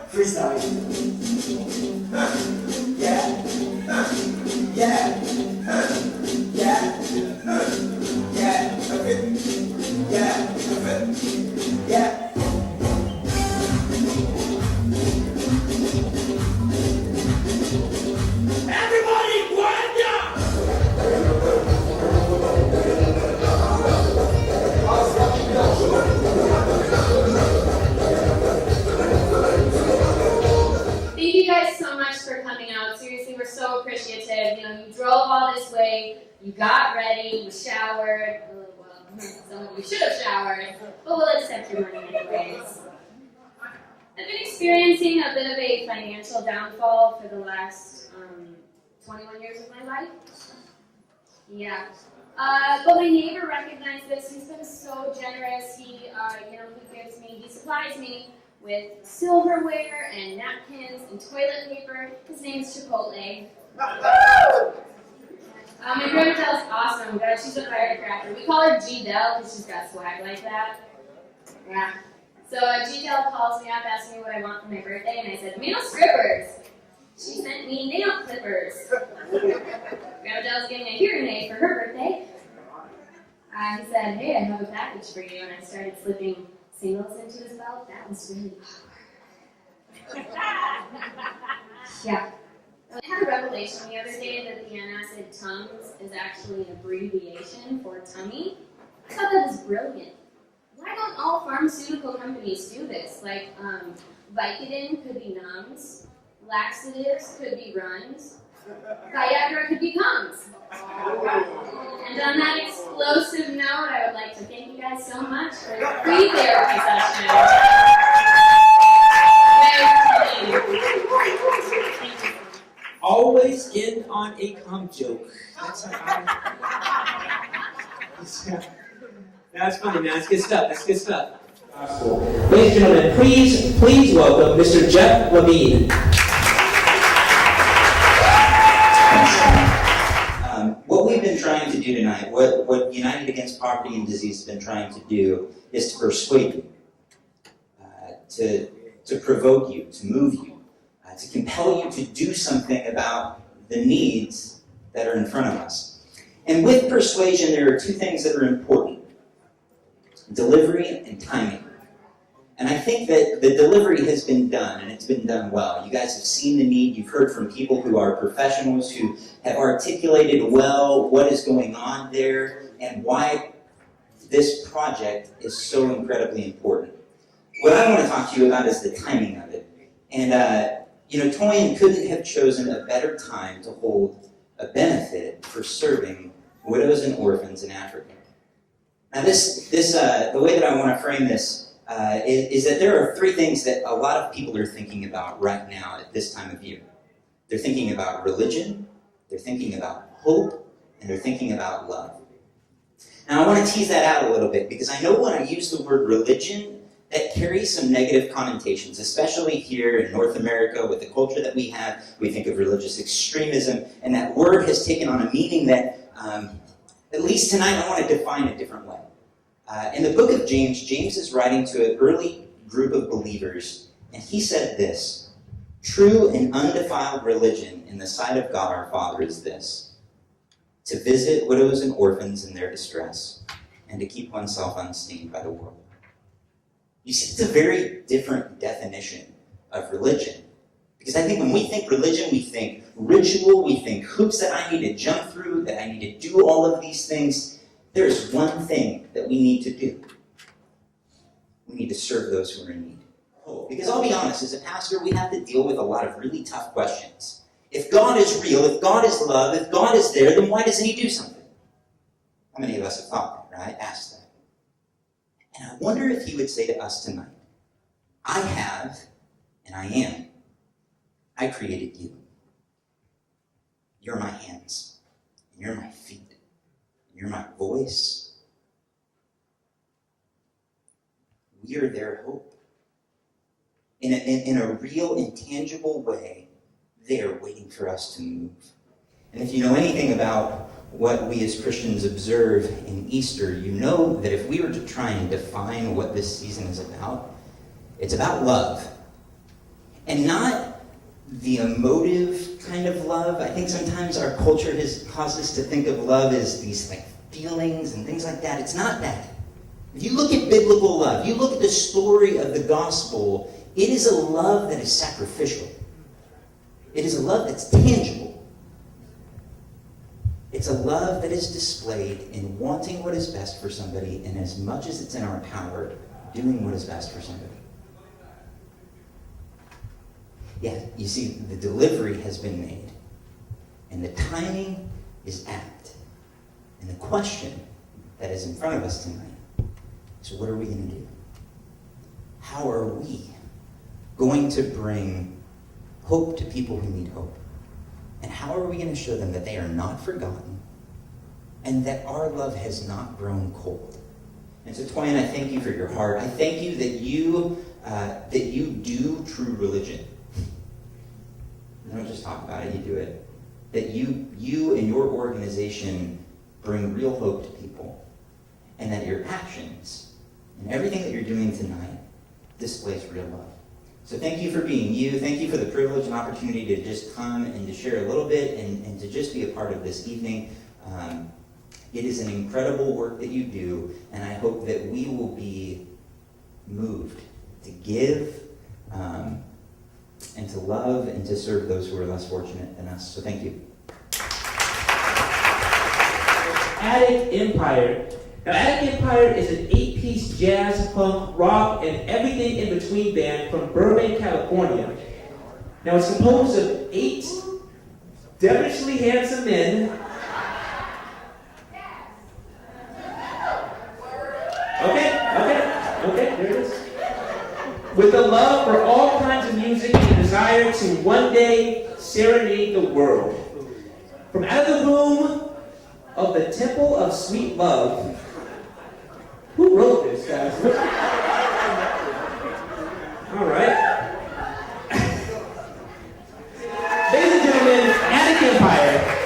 Freestyle. Yeah. Yeah. Yeah. Yeah. Okay. Yeah. Okay. Yeah. Everybody, quiet down! Thank you guys so much for coming out. Seriously, we're so appreciative. You drove all this way, you got ready, you showered. Well, some of you should have showered, but we'll accept your money anyways. I've been experiencing a bit of a financial downfall for the last 21 years of my life. Yeah. But my neighbor recognized this. He's been so generous. He supplies me with silverware and napkins and toilet paper. His name's Chipotle. My grandma's awesome. God, she's a firecracker. We call her G-Del because she's got swag like that. Yeah. So G-Del calls me up, asking me what I want for my birthday, and I said, male strippers. She sent me nail clippers. Grandma was getting a hearing aid for her birthday. He said, hey, I have a package for you, and I started slipping singles into his belt. That was really awkward. Yeah. I had a revelation the other day that the antacid TUMS is actually an abbreviation for tummy. I thought that was brilliant. Why don't all pharmaceutical companies do this? Like, Vicodin could be nums, laxatives could be runs, Viagra could be comes. And on that explosive note, I would like to thank you guys so much for the free therapy session. Always end on a cum joke. That's funny, man. That's good stuff. That's good stuff. Ladies and gentlemen, please welcome Mr. Jeff Levine. What we've been trying to do tonight, what United Against Poverty and Disease has been trying to do, is to persuade you, to provoke you, to move you, to compel you to do something about the needs that are in front of us. And with persuasion, there are two things that are important: delivery and timing. And I think that the delivery has been done, and it's been done well. You guys have seen the need. You've heard from people who are professionals, who have articulated well what is going on there and why this project is so incredibly important. What I want to talk to you about is the timing of it. And, Toyin couldn't have chosen a better time to hold a benefit for serving widows and orphans in Africa. Now, the way that I want to frame this is that there are three things that a lot of people are thinking about right now at this time of year. They're thinking about religion, they're thinking about hope, and they're thinking about love. Now, I want to tease that out a little bit, because I know when I use the word religion, that carries some negative connotations, especially here in North America with the culture that we have. We think of religious extremism, and that word has taken on a meaning that, at least tonight, I want to define a different way. In the book of James, James is writing to an early group of believers, and he said this: true and undefiled religion in the sight of God our Father is this: to visit widows and orphans in their distress, and to keep oneself unstained by the world. You see, it's a very different definition of religion. Because I think when we think religion, we think ritual, we think hoops that I need to jump through, that I need to do all of these things. There is one thing that we need to do. We need to serve those who are in need. Because I'll be honest, as a pastor, we have to deal with a lot of really tough questions. If God is real, if God is love, if God is there, then why doesn't he do something? How many of us have thought that, right? Asked that. And I wonder if he would say to us tonight, I have, and I am. I created you. You're my hands, and you're my feet, and you're my voice. We are their hope. In a real, intangible way, they are waiting for us to move. And if you know anything about what we as Christians observe in Easter, you know that if we were to try and define what this season is about, it's about love. And not the emotive kind of love. I think sometimes our culture has caused us to think of love as these like feelings and things like that. It's not that. If you look at biblical love, you look at the story of the gospel, it is a love that is sacrificial. It is a love that's tangible. It's a love that is displayed in wanting what is best for somebody, and as much as it's in our power, doing what is best for somebody. Yeah, you see, the delivery has been made, and the timing is apt. And the question that is in front of us tonight is, what are we going to do? How are we going to bring hope to people who need hope? And how are we going to show them that they are not forgotten and that our love has not grown cold? And so, Toyin, I thank you for your heart. I thank you that you do true religion. You don't just talk about it, you do it. That you and your organization bring real hope to people, and that your actions and everything that you're doing tonight displays real love. So thank you for being you. Thank you for the privilege and opportunity to just come and to share a little bit and to just be a part of this evening. It is an incredible work that you do, and I hope that we will be moved to give and to love and to serve those who are less fortunate than us. So thank you. Attic Empire. Now, Attic Empire is an 8-piece jazz, punk, rock, and everything in between band from Burbank, California. Now, it's composed of 8 devilishly handsome men. Okay, there it is. With a love for all kinds of music and a desire to one day serenade the world. From out of the womb of the Temple of Sweet Love. Who wrote this, guys? All right. Ladies and gentlemen, Attic Empire.